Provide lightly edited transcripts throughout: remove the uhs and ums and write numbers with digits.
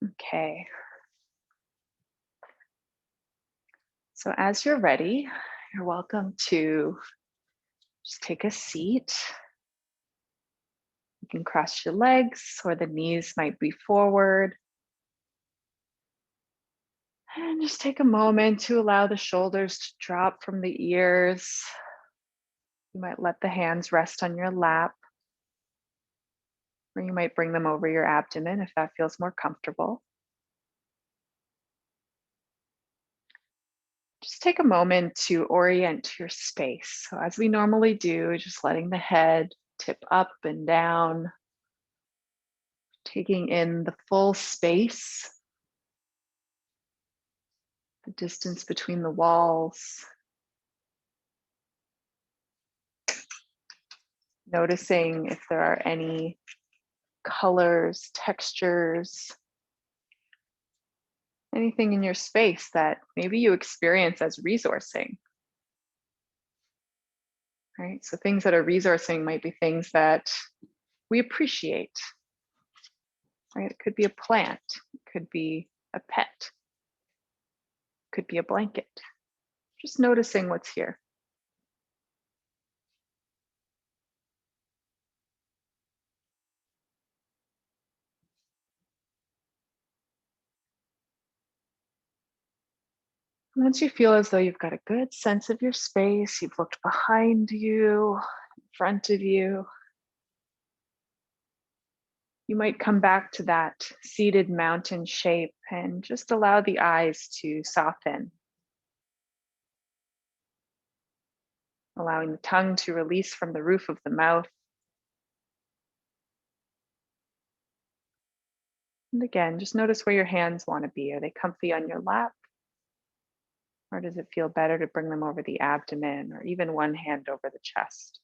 Okay, so as you're ready, you're welcome to just take a seat. You can cross your legs or the knees might be forward. And just take a moment to allow the shoulders to drop from the ears. You might let the hands rest on your lap, or you might bring them over your abdomen if that feels more comfortable. Just take a moment to orient your space. So, as we normally do, just letting the head tip up and down, taking in the full space, the distance between the walls, noticing if there are any colors, textures, anything in your space that maybe you experience as resourcing, right? So things that are resourcing might be things that we appreciate, right? It could be a plant, it could be a pet, it could be a blanket. Just noticing what's here. Once you feel as though you've got a good sense of your space, you've looked behind you, in front of you, you might come back to that seated mountain shape and just allow the eyes to soften, allowing the tongue to release from the roof of the mouth. And again, just notice where your hands want to be. Are they comfy on your lap? Or does it feel better to bring them over the abdomen or even one hand over the chest?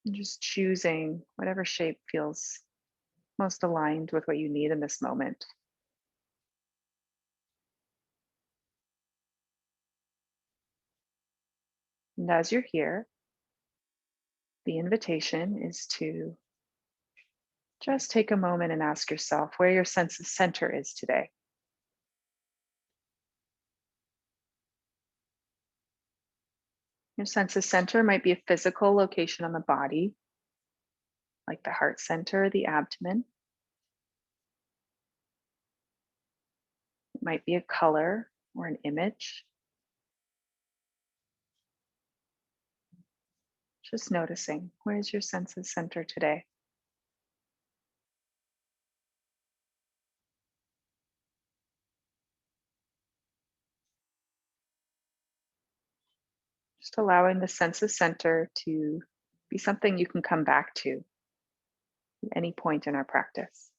And just choosing whatever shape feels most aligned with what you need in this moment. And as you're here, the invitation is to just take a moment and ask yourself where your sense of center is today. Your sense of center might be a physical location on the body, like the heart center or the abdomen. It might be a color or an image. Just noticing, where's your sense of center today? Just allowing the sense of center to be something you can come back to at any point in our practice.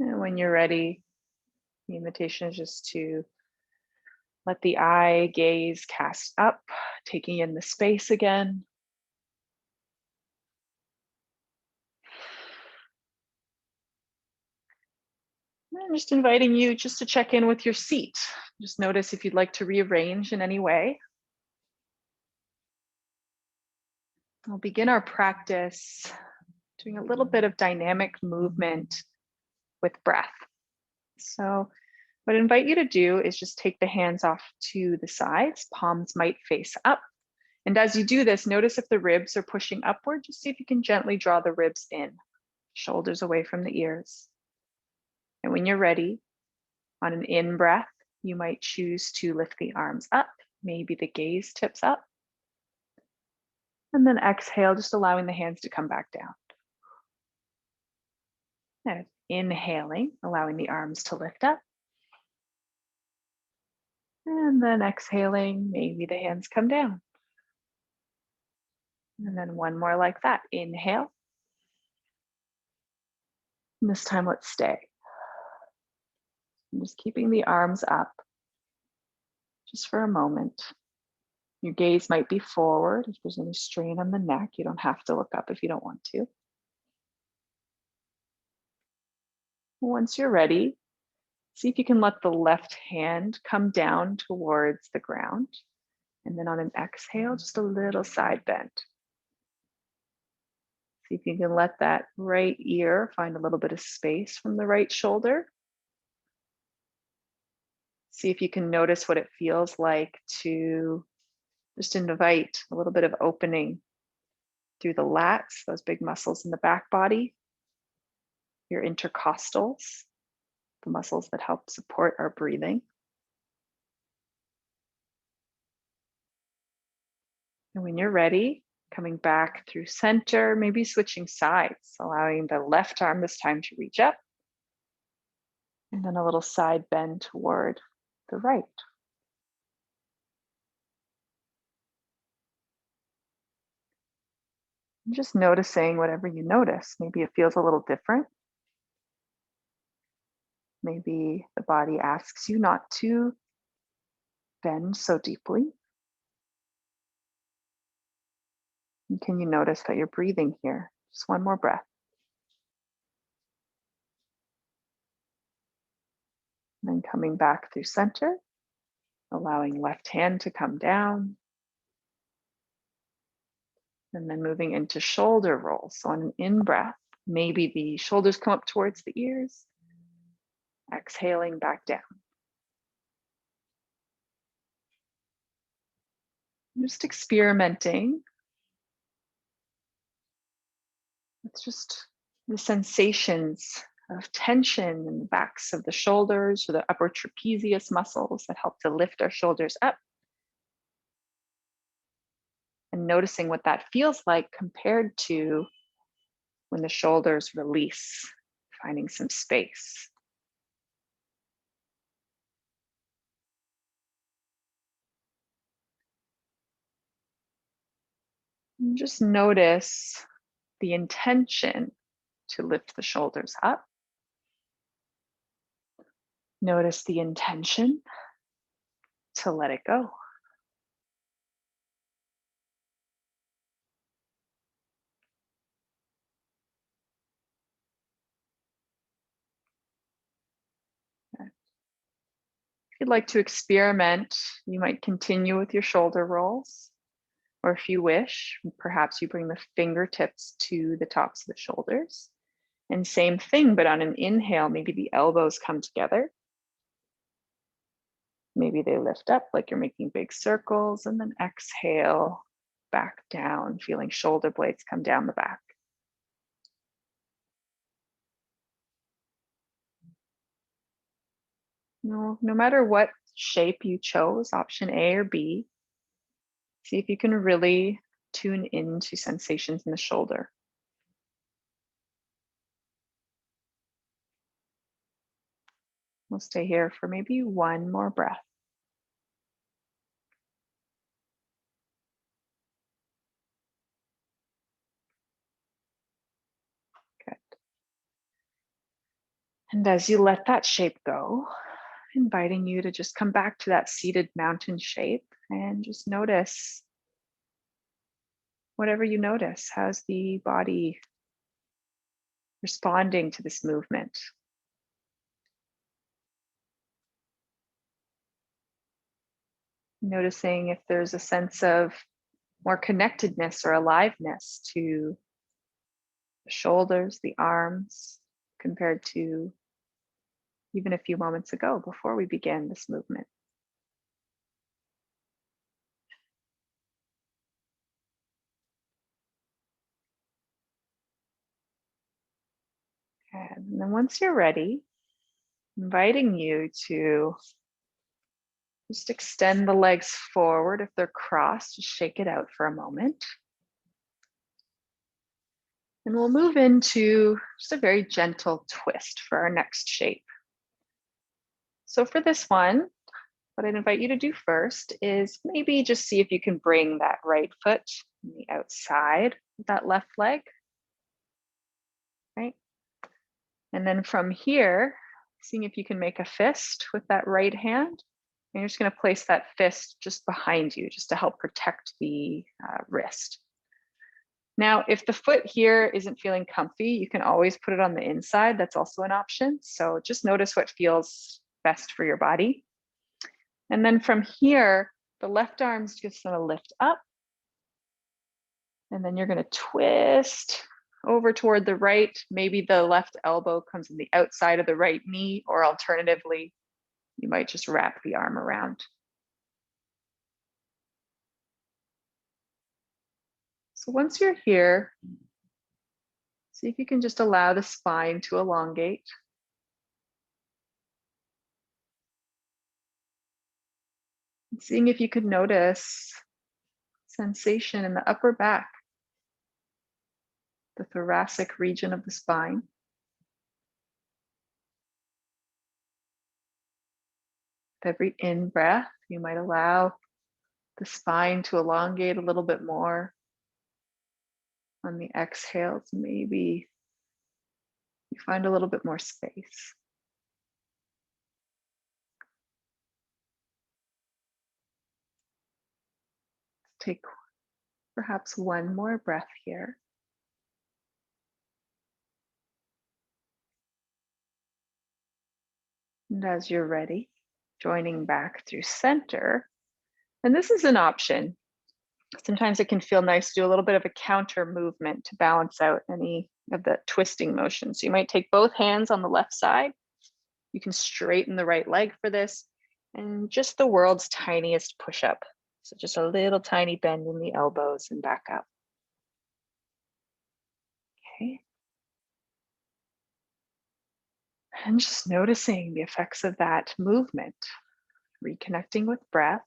And when you're ready, the invitation is just to let the eye gaze cast up, taking in the space again. And just inviting you just to check in with your seat. Just notice if you'd like to rearrange in any way. We'll begin our practice doing a little bit of dynamic movement with breath. So, what I invite you to do is just take the hands off to the sides, palms might face up. And as you do this, notice if the ribs are pushing upward, just see if you can gently draw the ribs in, shoulders away from the ears. And when you're ready, on an in breath, you might choose to lift the arms up, maybe the gaze tips up. And then exhale, just allowing the hands to come back down. And inhaling, allowing the arms to lift up. And then exhaling, maybe the hands come down. And then one more like that. Inhale. And this time, let's stay. And just keeping the arms up just for a moment. Your gaze might be forward. If there's any strain on the neck, you don't have to look up if you don't want to. Once you're ready, See if you can let the left hand come down towards the ground. And then on an exhale, just a little side bend. See if you can let that right ear find a little bit of space from the right shoulder. See if you can notice what it feels like to just invite a little bit of opening through the lats, those big muscles in the back body, your intercostals, the muscles that help support our breathing. And when you're ready, coming back through center, maybe switching sides, allowing the left arm this time to reach up, and then a little side bend toward the right. And just noticing whatever you notice. Maybe it feels a little different. Maybe the body asks you not to bend so deeply. And can you notice that you're breathing here? Just one more breath. And then coming back through center, allowing left hand to come down. And then moving into shoulder roll. So on an in-breath, maybe the shoulders come up towards the ears. Exhaling back down. Just experimenting. It's just the sensations of tension in the backs of the shoulders or the upper trapezius muscles that help to lift our shoulders up. And noticing what that feels like compared to when the shoulders release, finding some space. And just notice the intention to lift the shoulders up. Notice the intention to let it go. If you'd like to experiment, you might continue with your shoulder rolls. Or if you wish, perhaps you bring the fingertips to the tops of the shoulders. And same thing, but on an inhale, maybe the elbows come together. Maybe they lift up like you're making big circles, and then exhale back down, feeling shoulder blades come down the back. No matter what shape you chose, option A or B, see if you can really tune into sensations in the shoulder. We'll stay here for maybe one more breath. Good. And as you let that shape go, inviting you to just come back to that seated mountain shape and just notice whatever you notice. How's the body responding to this movement? Noticing if there's a sense of more connectedness or aliveness to the shoulders, the arms, compared to even a few moments ago before we began this movement. And then once you're ready, inviting you to just extend the legs forward. If they're crossed, just shake it out for a moment. And we'll move into just a very gentle twist for our next shape. So for this one, what I'd invite you to do first is maybe just see if you can bring that right foot on the outside of that left leg, right? And then from here, seeing if you can make a fist with that right hand. And you're just going to place that fist just behind you, just to help protect the wrist. Now, if the foot here isn't feeling comfy, you can always put it on the inside. That's also an option. So just notice what feels best for your body. And then from here, the left arm's just gonna lift up. And then you're gonna twist over toward the right. Maybe the left elbow comes on the outside of the right knee, or alternatively, you might just wrap the arm around. So once you're here, see if you can just allow the spine to elongate. And seeing if you could notice sensation in the upper back, the thoracic region of the spine. With every in-breath, you might allow the spine to elongate a little bit more. On the exhales, maybe you find a little bit more space. Take perhaps one more breath here. And as you're ready, joining back through center. And this is an option. Sometimes it can feel nice to do a little bit of a counter movement to balance out any of the twisting motion. So you might take both hands on the left side. You can straighten the right leg for this, and just the world's tiniest push-up. So just a little tiny bend in the elbows and back up. Okay. And just noticing the effects of that movement, reconnecting with breath.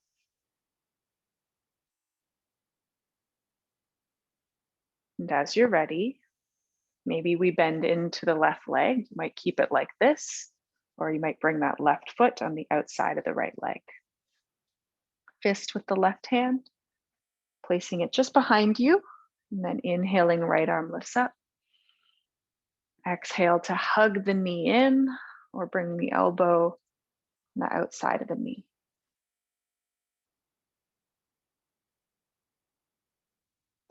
And as you're ready, maybe we bend into the left leg. You might keep it like this, or you might bring that left foot on the outside of the right leg. Fist with the left hand, placing it just behind you, and then inhaling, right arm lifts up. Exhale to hug the knee in, or bring the elbow on the outside of the knee.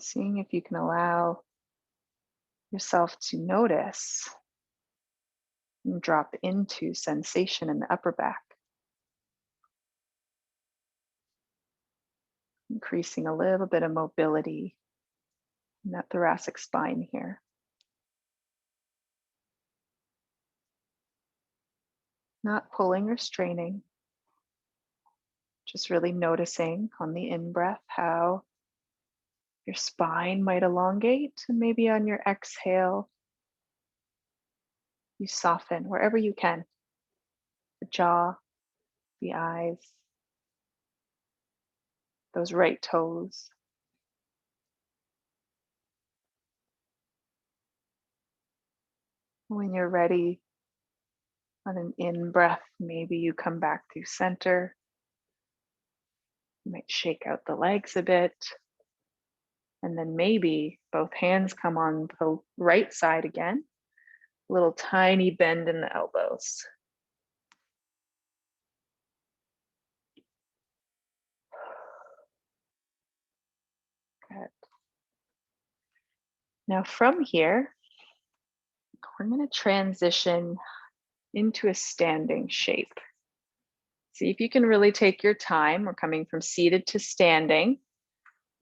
Seeing if you can allow yourself to notice and drop into sensation in the upper back. Increasing a little bit of mobility in that thoracic spine here. Not pulling or straining, just really noticing on the in-breath how your spine might elongate, and maybe on your exhale, you soften wherever you can. The jaw, the eyes, those right toes. When you're ready, on an in-breath, maybe you come back through center. You might shake out the legs a bit. And then maybe both hands come on the right side again. A little tiny bend in the elbows. Good. Now from here, we're going to transition into a standing shape. See if you can really take your time. We're coming from seated to standing,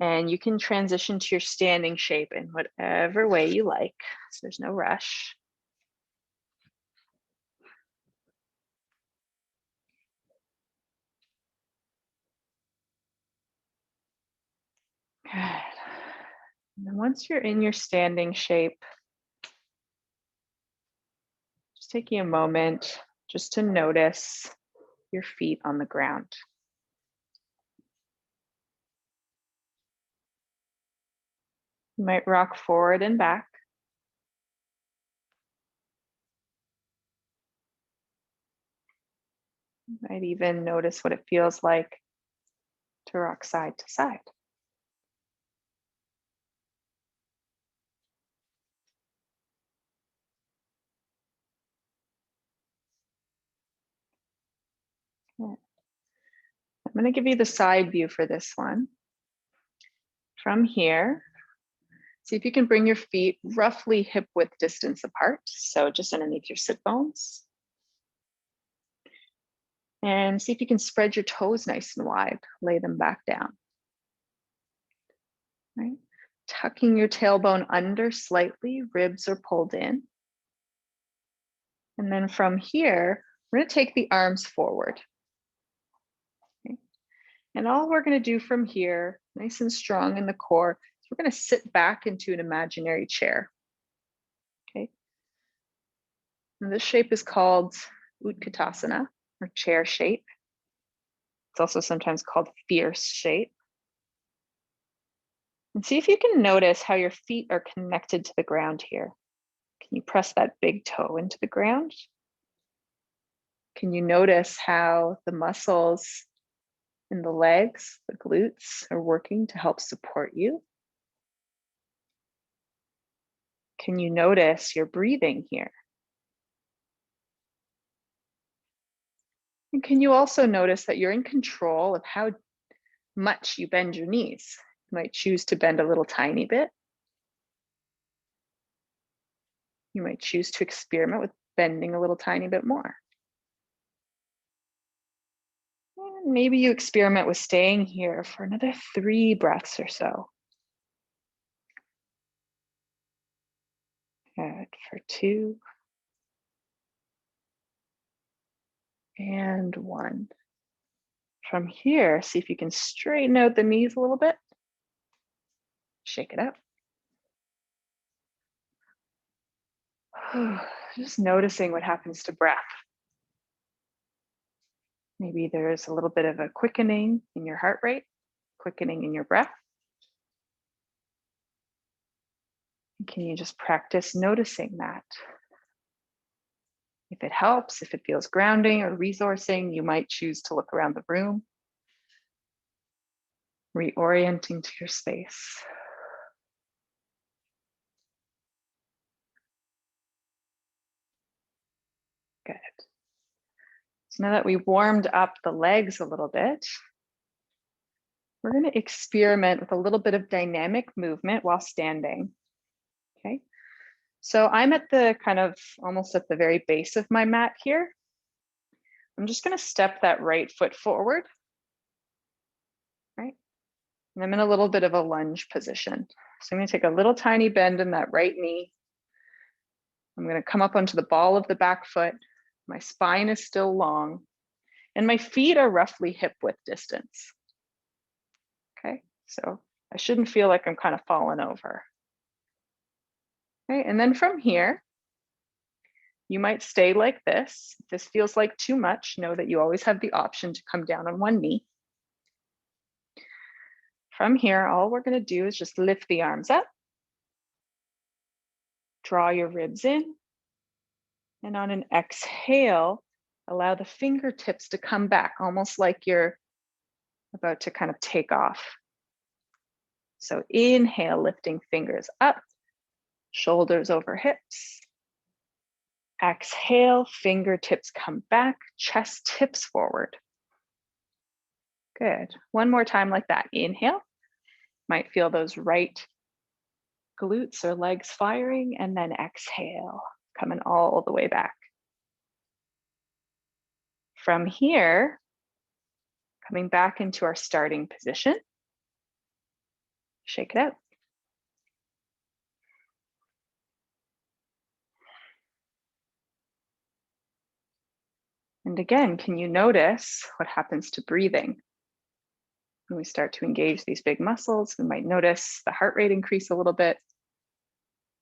and you can transition to your standing shape in whatever way you like. So there's no rush. Good. And then once you're in your standing shape, just taking a moment just to notice your feet on the ground. You might rock forward and back. You might even notice what it feels like to rock side to side. Yeah. I'm going to give you the side view for this one. From here, see if you can bring your feet roughly hip width distance apart. So just underneath your sit bones. And see if you can spread your toes nice and wide, lay them back down. Right? Tucking your tailbone under slightly, ribs are pulled in. And then from here, we're going to take the arms forward. Okay? And all we're going to do from here, nice and strong in the core, is we're going to sit back into an imaginary chair. Okay. And this shape is called Utkatasana, or chair shape. It's also sometimes called fierce shape. And see if you can notice how your feet are connected to the ground here. Can you press that big toe into the ground? Can you notice how the muscles in the legs, the glutes, are working to help support you? Can you notice your breathing here? And can you also notice that you're in control of how much you bend your knees? You might choose to bend a little tiny bit. You might choose to experiment with bending a little tiny bit more. And maybe you experiment with staying here for another 3 breaths or so. Good, for 2. And 1. From here, see if you can straighten out the knees a little bit. Shake it up. Just noticing what happens to breath. Maybe there's a little bit of a quickening in your heart rate, quickening in your breath. Can you just practice noticing that? If it helps, if it feels grounding or resourcing, you might choose to look around the room, reorienting to your space. Good. So now that we've warmed up the legs a little bit, we're going to experiment with a little bit of dynamic movement while standing. Okay. So I'm at the kind of almost at the very base of my mat here. I'm just going to step that right foot forward. Right. And I'm in a little bit of a lunge position. So I'm going to take a little tiny bend in that right knee. I'm going to come up onto the ball of the back foot. My spine is still long, and my feet are roughly hip width distance. Okay, so I shouldn't feel like I'm kind of falling over. Okay, and then from here, you might stay like this. If this feels like too much, know that you always have the option to come down on one knee. From here, all we're going to do is just lift the arms up, draw your ribs in, and on an exhale, allow the fingertips to come back, almost like you're about to kind of take off. So inhale, lifting fingers up, shoulders over hips. Exhale, fingertips come back, chest tips forward. Good. One more time like that. Inhale. Might feel those right glutes or legs firing, and then exhale, coming all the way back. From here, coming back into our starting position, shake it out. And again, can you notice what happens to breathing? When we start to engage these big muscles, we might notice the heart rate increase a little bit.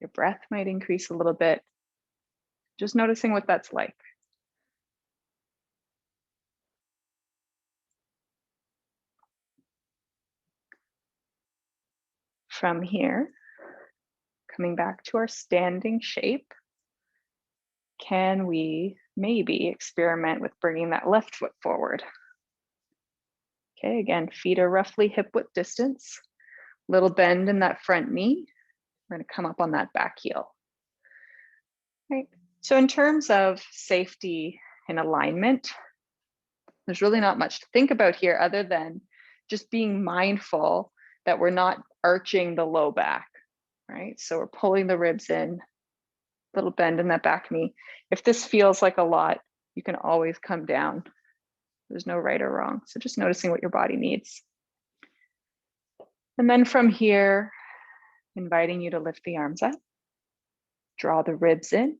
Your breath might increase a little bit. Just noticing what that's like. From here, coming back to our standing shape, can we maybe experiment with bringing that left foot forward? Okay, again, feet are roughly hip width distance. Little bend in that front knee. We're going to come up on that back heel. Right. So in terms of safety and alignment, there's really not much to think about here other than just being mindful that we're not arching the low back, right? So we're pulling the ribs in, little bend in that back knee. If this feels like a lot, you can always come down There's no right or wrong. So just noticing what your body needs. And then from here, inviting you to lift the arms up, draw the ribs in.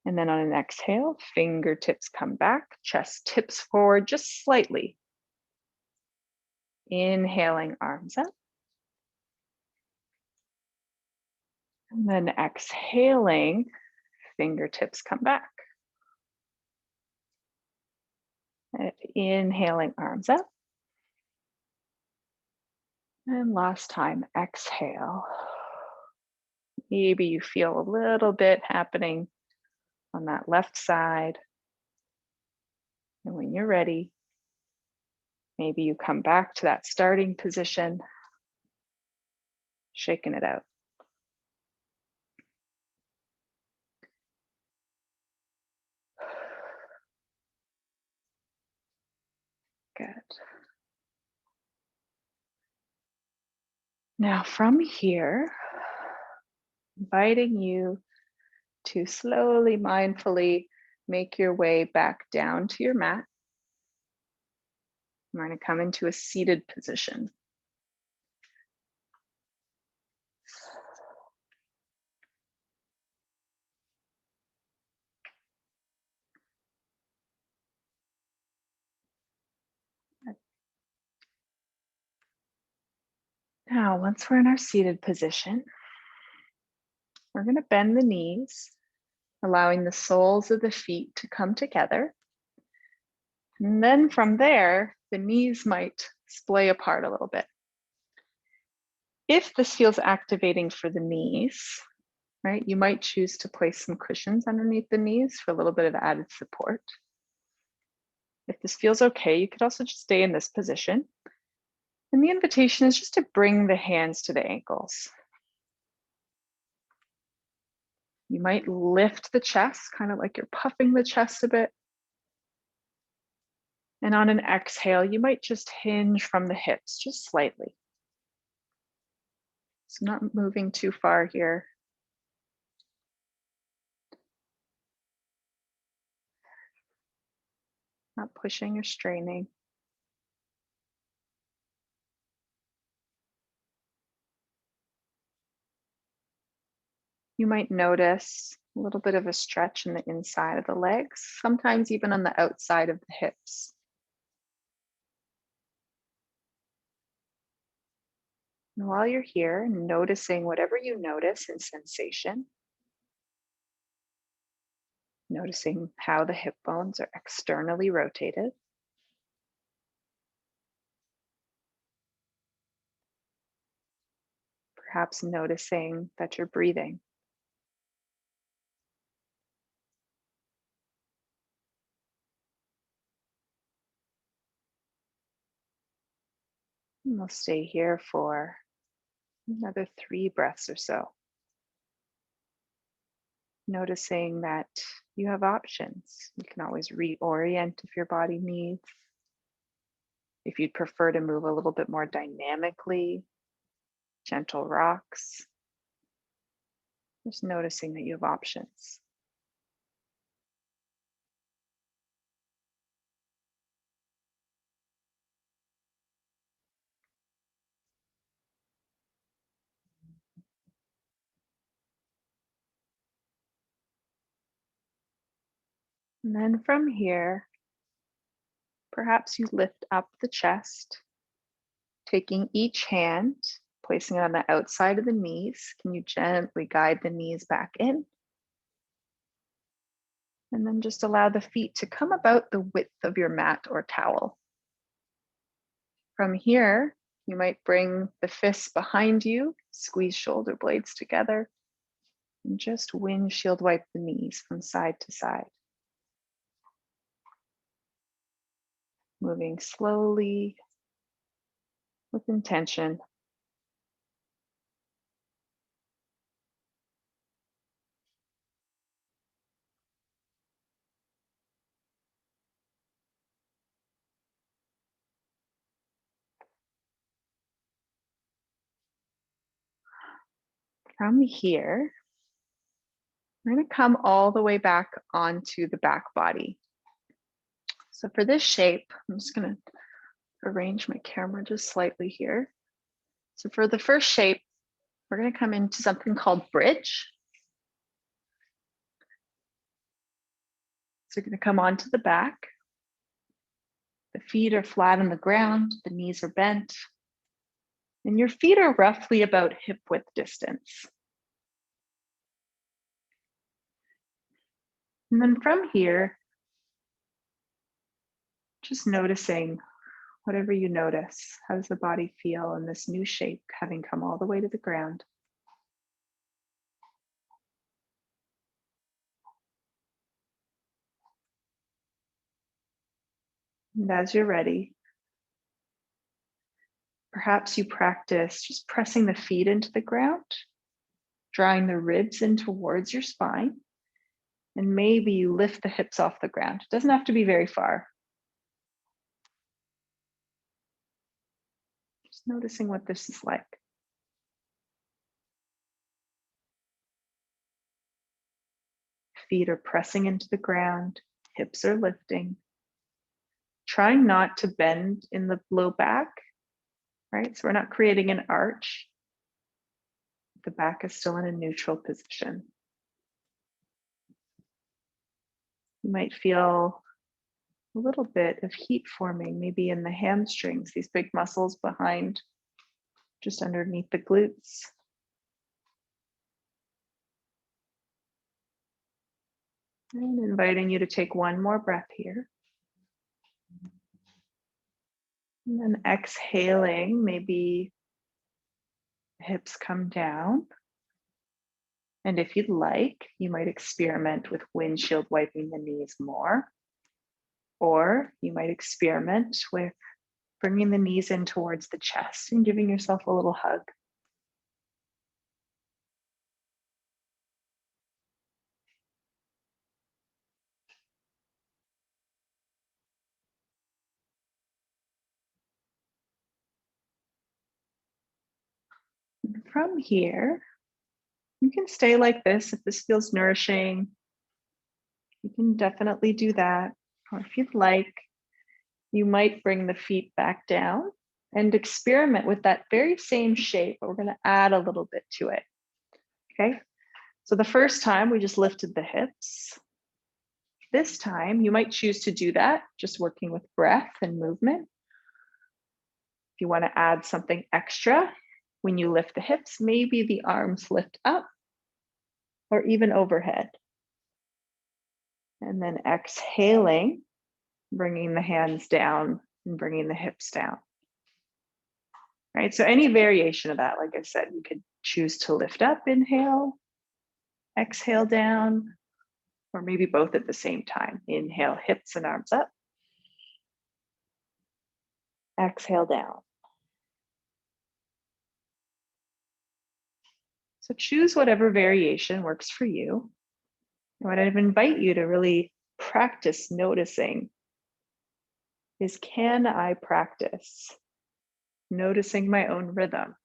And then on an exhale, fingertips come back, chest tips forward just slightly. Inhaling, arms up. And then exhaling, fingertips come back. And inhaling, arms up. And last time, exhale. Maybe you feel a little bit happening on that left side. And when you're ready, maybe you come back to that starting position, shaking it out. Good. Now from here, inviting you to slowly, mindfully make your way back down to your mat. We're going to come into a seated position. Now, once we're in our seated position, we're going to bend the knees, allowing the soles of the feet to come together. And then from there, the knees might splay apart a little bit. If this feels activating for the knees, right, you might choose to place some cushions underneath the knees for a little bit of added support. If this feels okay, you could also just stay in this position. And the invitation is just to bring the hands to the ankles. You might lift the chest, kind of like you're puffing the chest a bit. And on an exhale, you might just hinge from the hips, just slightly. So not moving too far here. Not pushing or straining. You might notice a little bit of a stretch in the inside of the legs, sometimes even on the outside of the hips. And while you're here, noticing whatever you notice in sensation, noticing how the hip bones are externally rotated. Perhaps noticing that you're breathing. And we'll stay here for another 3 breaths or so. Noticing that you have options. You can always reorient if your body needs. If you'd prefer to move a little bit more dynamically, gentle rocks. Just noticing that you have options. And then from here, perhaps you lift up the chest, taking each hand, placing it on the outside of the knees. Can you gently guide the knees back in? And then just allow the feet to come about the width of your mat or towel. From here, you might bring the fists behind you, squeeze shoulder blades together, and just windshield wipe the knees from side to side. Moving slowly with intention. From here, we're going to come all the way back onto the back body. So for this shape, I'm just going to arrange my camera just slightly here. So for the first shape, we're going to come into something called bridge. So you're going to come onto the back. The feet are flat on the ground, the knees are bent, and your feet are roughly about hip width distance. And then from here, just noticing whatever you notice. How does the body feel in this new shape, having come all the way to the ground? And as you're ready, perhaps you practice just pressing the feet into the ground, drawing the ribs in towards your spine, and maybe you lift the hips off the ground. It doesn't have to be very far. Just noticing what this is like. Feet are pressing into the ground, hips are lifting. Trying not to bend in the low back, right? So we're not creating an arch. The back is still in a neutral position. You might feel a little bit of heat forming, maybe in the hamstrings, these big muscles behind, just underneath the glutes. And inviting you to take one more breath here. And then exhaling, maybe hips come down. And if you'd like, you might experiment with windshield wiping the knees more. Or you might experiment with bringing the knees in towards the chest and giving yourself a little hug. And from here, you can stay like this if this feels nourishing. You can definitely do that. Or if you'd like, you might bring the feet back down and experiment with that very same shape, but we're going to add a little bit to it. Okay. So the first time we just lifted the hips. This time you might choose to do that, just working with breath and movement. If you want to add something extra, when you lift the hips, maybe the arms lift up or even overhead. And then exhaling, bringing the hands down and bringing the hips down. Right, so any variation of that, like I said, you could choose to lift up, inhale, exhale down, or maybe both at the same time. Inhale, hips and arms up. Exhale down. So choose whatever variation works for you. And what I'd invite you to really practice noticing is, can I practice noticing my own rhythm?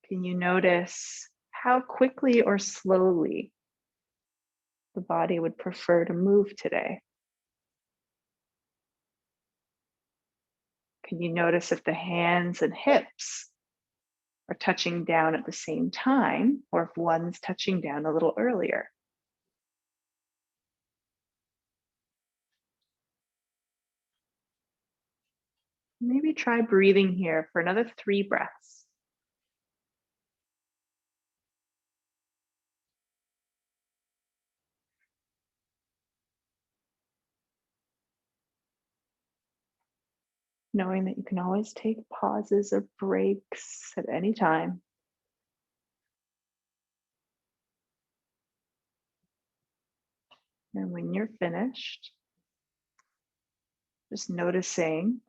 Can you notice how quickly or slowly the body would prefer to move today? Can you notice if the hands and hips are touching down at the same time, or if one's touching down a little earlier? Maybe try breathing here for another 3 breaths. Knowing that you can always take pauses or breaks at any time. And when you're finished, just noticing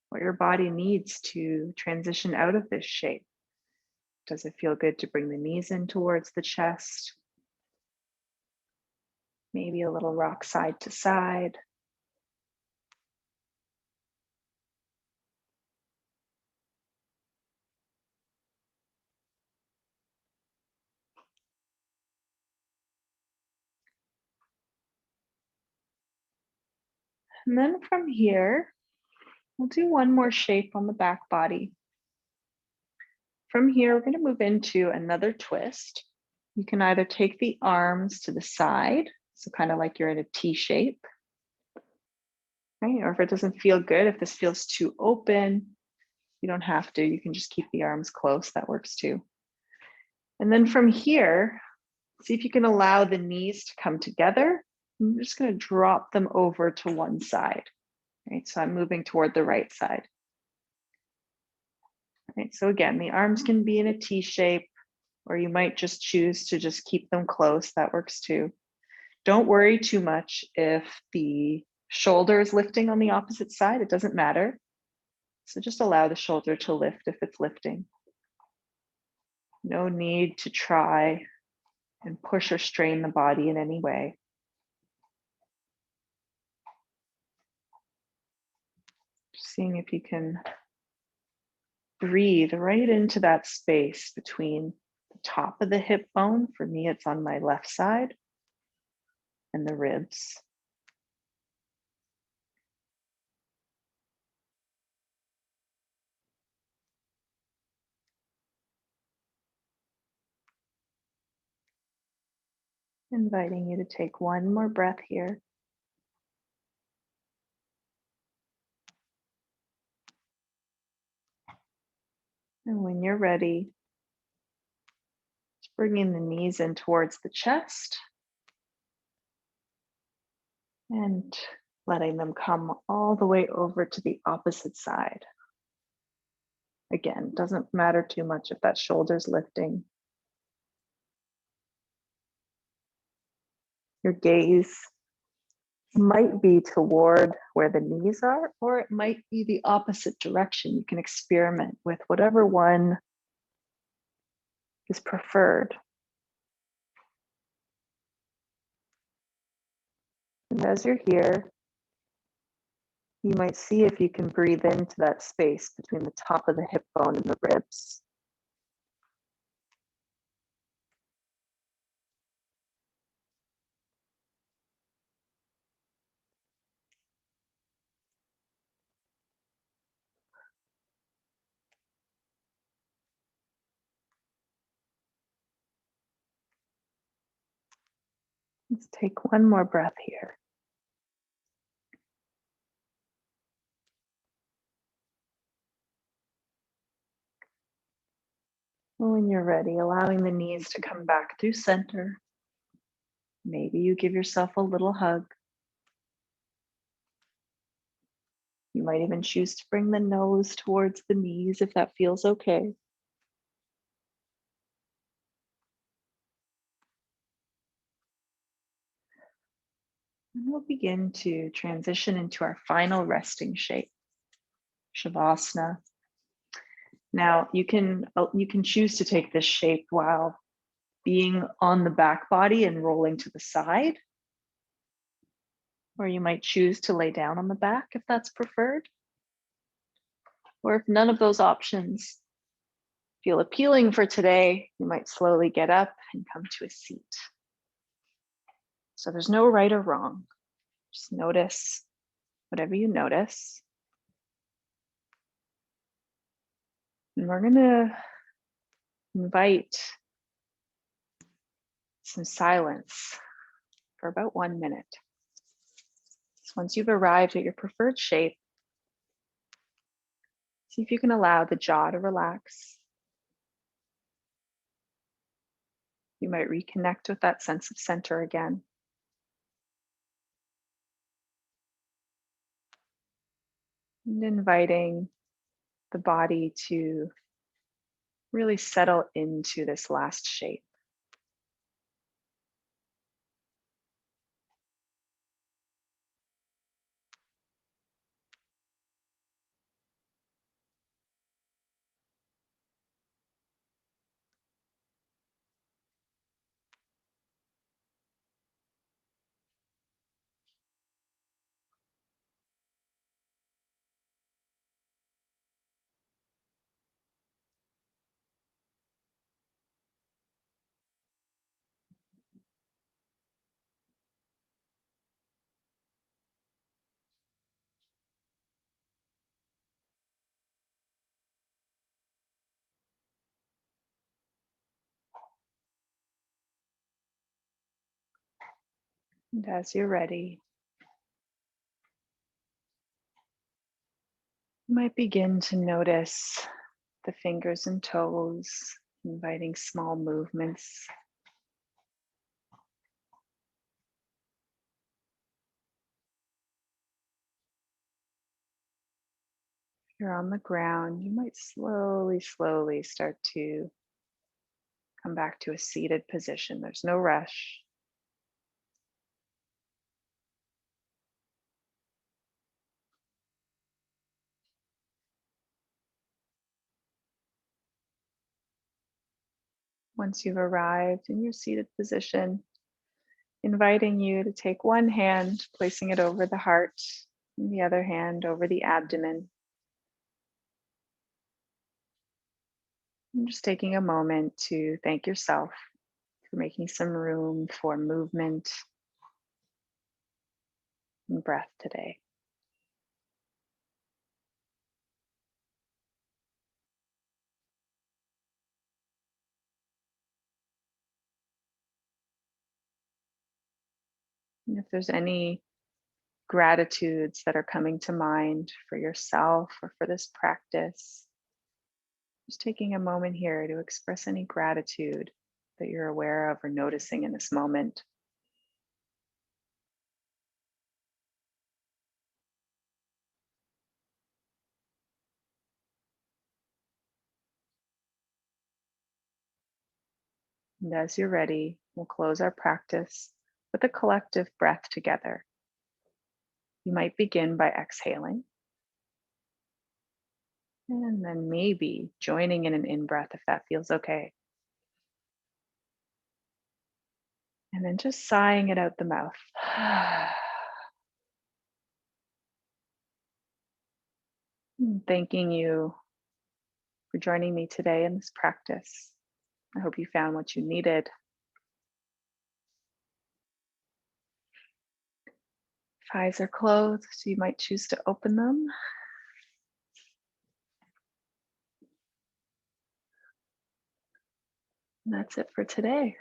what your body needs to transition out of this shape. Does it feel good to bring the knees in towards the chest? Maybe a little rock side to side. And then from here, we'll do one more shape on the back body. From here, we're going to move into another twist. You can either take the arms to the side, so kind of like you're in a T shape, right? Or if it doesn't feel good, if this feels too open, you don't have to. You can just keep the arms close. That works too. And then from here, see if you can allow the knees to come together. I'm just going to drop them over to one side. Right, so I'm moving toward the right side. Right, so again, the arms can be in a T shape, or you might just choose to just keep them close. That works too. Don't worry too much if the shoulder is lifting on the opposite side. It doesn't matter. So just allow the shoulder to lift if it's lifting. No need to try and push or strain the body in any way. Just seeing if you can breathe right into that space between the top of the hip bone. For me, it's on my left side, and the ribs. Inviting you to take one more breath here. And when you're ready, just bringing the knees in towards the chest and letting them come all the way over to the opposite side. Again, doesn't matter too much if that shoulder's lifting. Your gaze might be toward where the knees are, or it might be the opposite direction. You can experiment with whatever one is preferred. And as you're here, you might see if you can breathe into that space between the top of the hip bone and the ribs. Let's take one more breath here. When you're ready, allowing the knees to come back through center. Maybe you give yourself a little hug. You might even choose to bring the nose towards the knees if that feels okay. And we'll begin to transition into our final resting shape, Shavasana. Now you can choose to take this shape while being on the back body and rolling to the side, or you might choose to lay down on the back if that's preferred. Or if none of those options feel appealing for today, you might slowly get up and come to a seat. So there's no right or wrong. Just notice whatever you notice. And we're going to invite some silence for about 1 minute. So once you've arrived at your preferred shape, see if you can allow the jaw to relax. You might reconnect with that sense of center again. And inviting the body to really settle into this last shape. And as you're ready, you might begin to notice the fingers and toes, inviting small movements. If you're on the ground, you might slowly start to come back to a seated position. There's no rush. Once you've arrived in your seated position, inviting you to take one hand, placing it over the heart, and the other hand over the abdomen. And just taking a moment to thank yourself for making some room for movement and breath today. And if there's any gratitudes that are coming to mind for yourself or for this practice, just taking a moment here to express any gratitude that you're aware of or noticing in this moment. And as you're ready, we'll close our practice with a collective breath together. You might begin by exhaling and then maybe joining in an in breath if that feels okay. And then just sighing it out the mouth. And thanking you for joining me today in this practice. I hope you found what you needed. If eyes are closed, you might choose to open them. And that's it for today.